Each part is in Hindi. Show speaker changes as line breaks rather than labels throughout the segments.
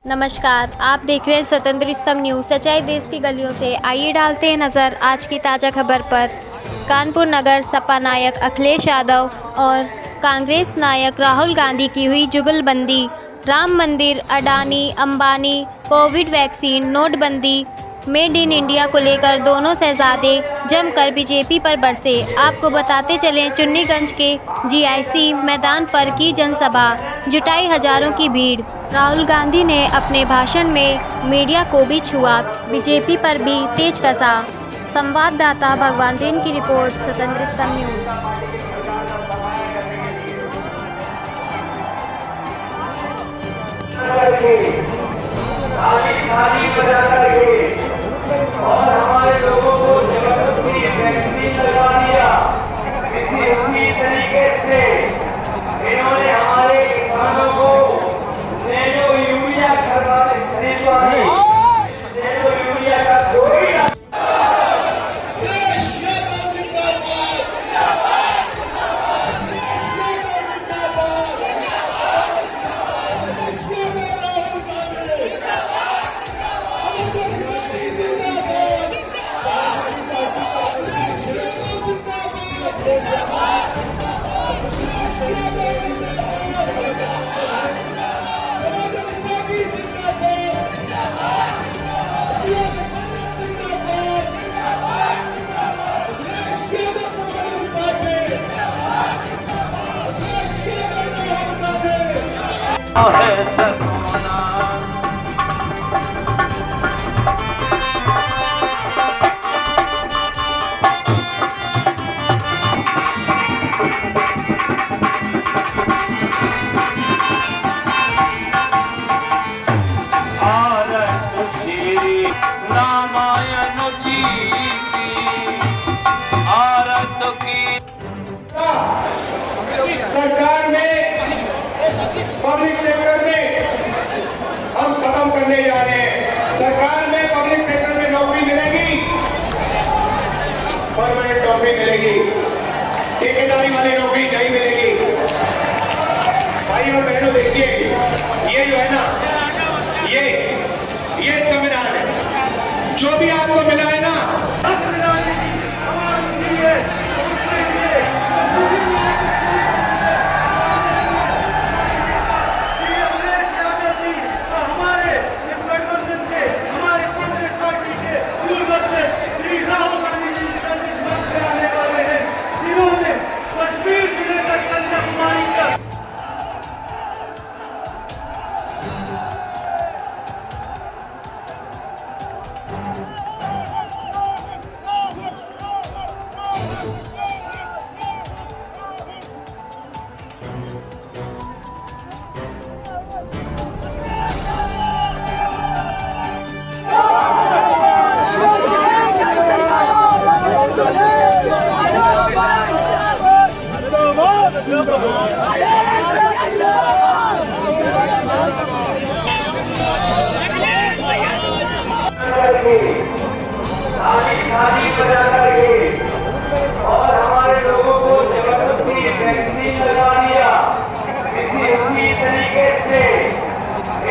नमस्कार, आप देख रहे हैं स्वतंत्र स्तंभ न्यूज़। सच्चाई देश की गलियों से। आइए डालते हैं नज़र आज की ताज़ा खबर पर। कानपुर नगर सपा नायक अखिलेश यादव और कांग्रेस नायक राहुल गांधी की हुई जुगलबंदी। राम मंदिर, अडानी अंबानी, कोविड वैक्सीन, नोटबंदी, मेड इन इंडिया को लेकर दोनों शहजादे जमकर बीजेपी पर बरसे। आपको बताते चलें, चुन्नीगंज के जीआईसी मैदान पर की जनसभा, जुटाई हजारों की भीड़। राहुल गांधी ने अपने भाषण में मीडिया को भी छुआ, बीजेपी पर भी तेज कसा। संवाददाता भगवान दिन की रिपोर्ट, स्वतंत्र स्तंभ न्यूज़।
और हमारे लोगों को जबरदस्ती वैक्सीन लगा दिया। इसी तरीके से इन्होंने हमारे किसानों को नैनो यूरिया खरीदवाई। नैनो यूरिया का कोई
सरकार में पब्लिक सेक्टर में हम खत्म करने जा रहे हैं। सरकार में पब्लिक सेक्टर में नौकरी मिलेगी, परमानेंट नौकरी मिलेगी, ठेकेदारी वाली नौकरी नहीं मिलेगी। भाई और बहनों, देखिए, ये जो है ना, ये संविधान है। जो भी आपको मिला है ना,
थाली बजा करके और हमारे लोगों को जबरदस्ती वैक्सीन लगा दिया। इसी तरीके से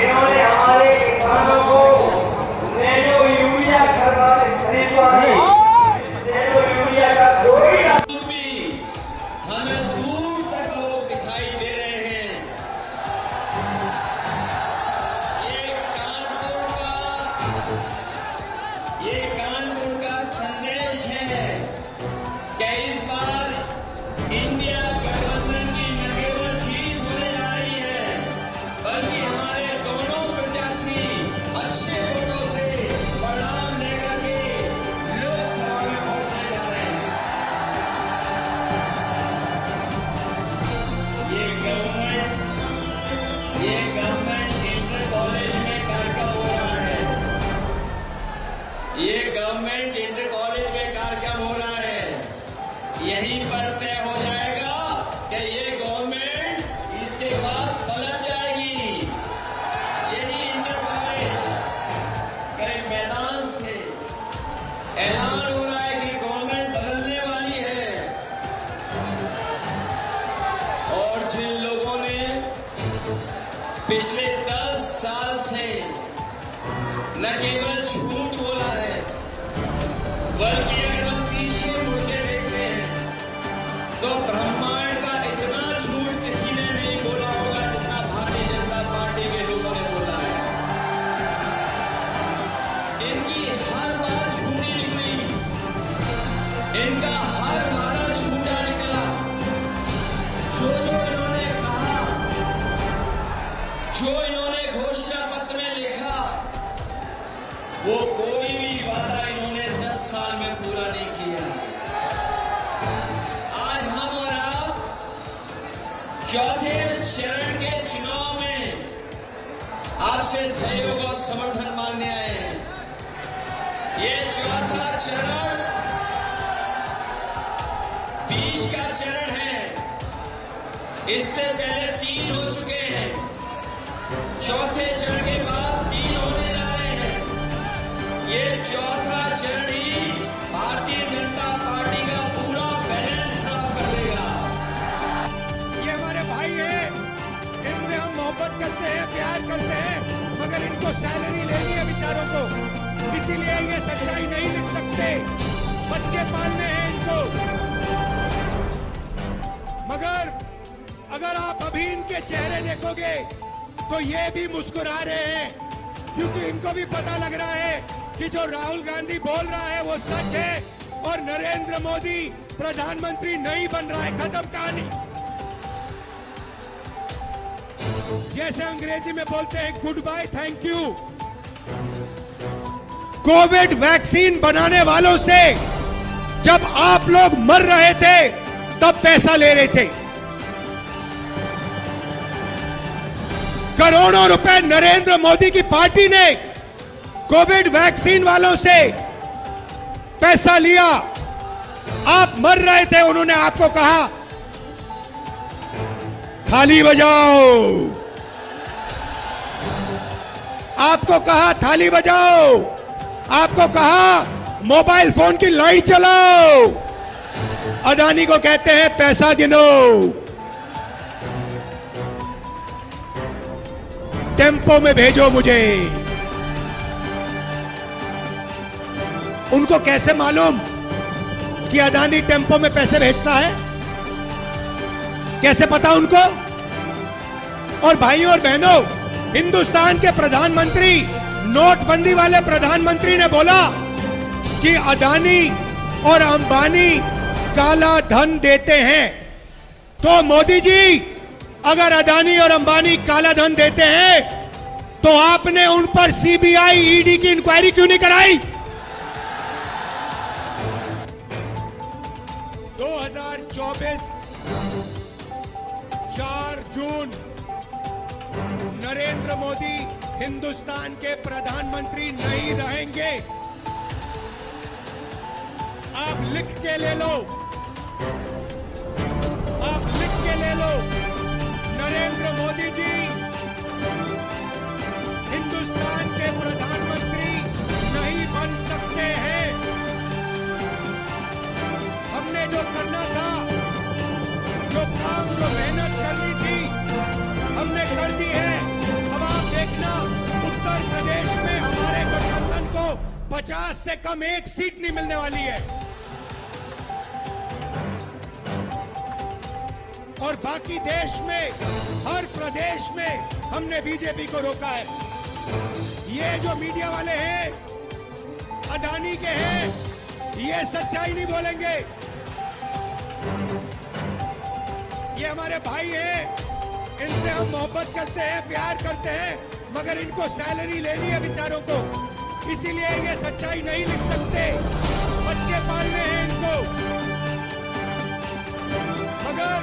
इन्होंने हमारे किसानों को नैनो यूरिया खरीदवाई। नैनो यूरिया का कोई हमें दूर तक लोग दिखाई दे रहे हैं। ये कानपुर का संदेश है कि इस बार इंडिया गठबंधन की न केवल जीत होने जा रही है, बल्कि हमारे दोनों प्रत्याशी अच्छे वोटों से परिणाम लेकर के लोकसभा में पहुंचने जा रहे हैं। ये गवर्नमेंट इंटर कॉलेज में कार्यक्रम हो रहा है। ये गवर्नमेंट इंटर कॉलेज में कार्यक्रम हो रहा है। यहीं पर तय हो जाएगा कि ये गवर्नमेंट इसके बाद पलट जाएगी। यही इंटर कॉलेज के मैदान से ऐलान हो रहा है कि गवर्नमेंट बदलने वाली है। और जिन लोगों ने पिछले 10 साल से केवल झूठ बोला है, बल्कि अगर हम पीछे मुड़ के देखते हैं तो ब्रह्मांड का इतना झूठ किसी ने नहीं बोला होगा जितना भारतीय जनता पार्टी के लोगों ने बोला है। इनकी हर बात झूठी निकली, इनका हर मारा झूठा निकला। जो इन्होंने कहा, जो इन्होंने घोषणा पत्र में लिखा, वो कोई भी वादा इन्होंने 10 साल में पूरा नहीं किया। आज हम और आप चौथे चरण के चुनाव में आपसे सहयोग और समर्थन मांगने आए हैं। ये चौथा चरण बीच का चरण है। इससे पहले 3 हो चुके हैं, चौथे चरण के बाद 3 होने जा रहे हैं। ये चौथा चरण ही भारतीय जनता पार्टी का पूरा बैलेंस खराब कर देगा।
ये हमारे भाई हैं, इनसे हम मोहब्बत करते हैं, प्यार करते हैं, मगर इनको सैलरी लेनी है बेचारों को, इसीलिए ये सच्चाई नहीं लिख सकते। बच्चे पालने हैं इनको। मगर अगर आप अभी इनके चेहरे देखोगे तो ये भी मुस्कुरा रहे हैं, क्योंकि इनको भी पता लग रहा है कि जो राहुल गांधी बोल रहा है वो सच है और नरेंद्र मोदी प्रधानमंत्री नहीं बन रहा है। खत्म कहानी। जैसे अंग्रेजी में बोलते हैं goodbye, thank you. COVID vaccine बनाने वालों से जब आप लोग मर रहे थे तब पैसा ले रहे थे। करोड़ों रुपए नरेंद्र मोदी की पार्टी ने कोविड वैक्सीन वालों से पैसा लिया। आप मर रहे थे, उन्होंने आपको कहा थाली बजाओ, आपको कहा थाली बजाओ, आपको कहा मोबाइल फोन की लाइट चलाओ। अदानी को कहते हैं पैसा गिनो, टेम्पो में भेजो मुझे। उनको कैसे मालूम कि अदानी टेम्पो में पैसे भेजता है? कैसे पता उनको? और भाइयों और बहनों, हिंदुस्तान के प्रधानमंत्री, नोटबंदी वाले प्रधानमंत्री ने बोला कि अदानी और अंबानी काला धन देते हैं। तो मोदी जी, अगर अदानी और अंबानी काला धन देते हैं तो आपने उन पर सीबीआई, ईडी की इंक्वायरी क्यों नहीं कराई? 2024 4 जून नरेंद्र मोदी हिंदुस्तान के प्रधानमंत्री नहीं रहेंगे। आप लिख के ले लो, आप लिख के ले लो। नरेंद्र मोदी जी हिंदुस्तान के प्रधानमंत्री नहीं बन सकते हैं। हमने जो करना था, जो काम, जो मेहनत करनी थी, हमने कर दी है। अब आप देखना, उत्तर प्रदेश में हमारे गठबंधन को 50 से कम 1 सीट नहीं मिलने वाली है। और बाकी देश में, हर प्रदेश में हमने बीजेपी को रोका है। ये जो मीडिया वाले हैं, अदानी के हैं, ये सच्चाई नहीं बोलेंगे। ये हमारे भाई हैं, इनसे हम मोहब्बत करते हैं, प्यार करते हैं, मगर इनको सैलरी लेनी है बेचारों को, इसीलिए ये सच्चाई नहीं लिख सकते। बच्चे पालने हैं इनको। मगर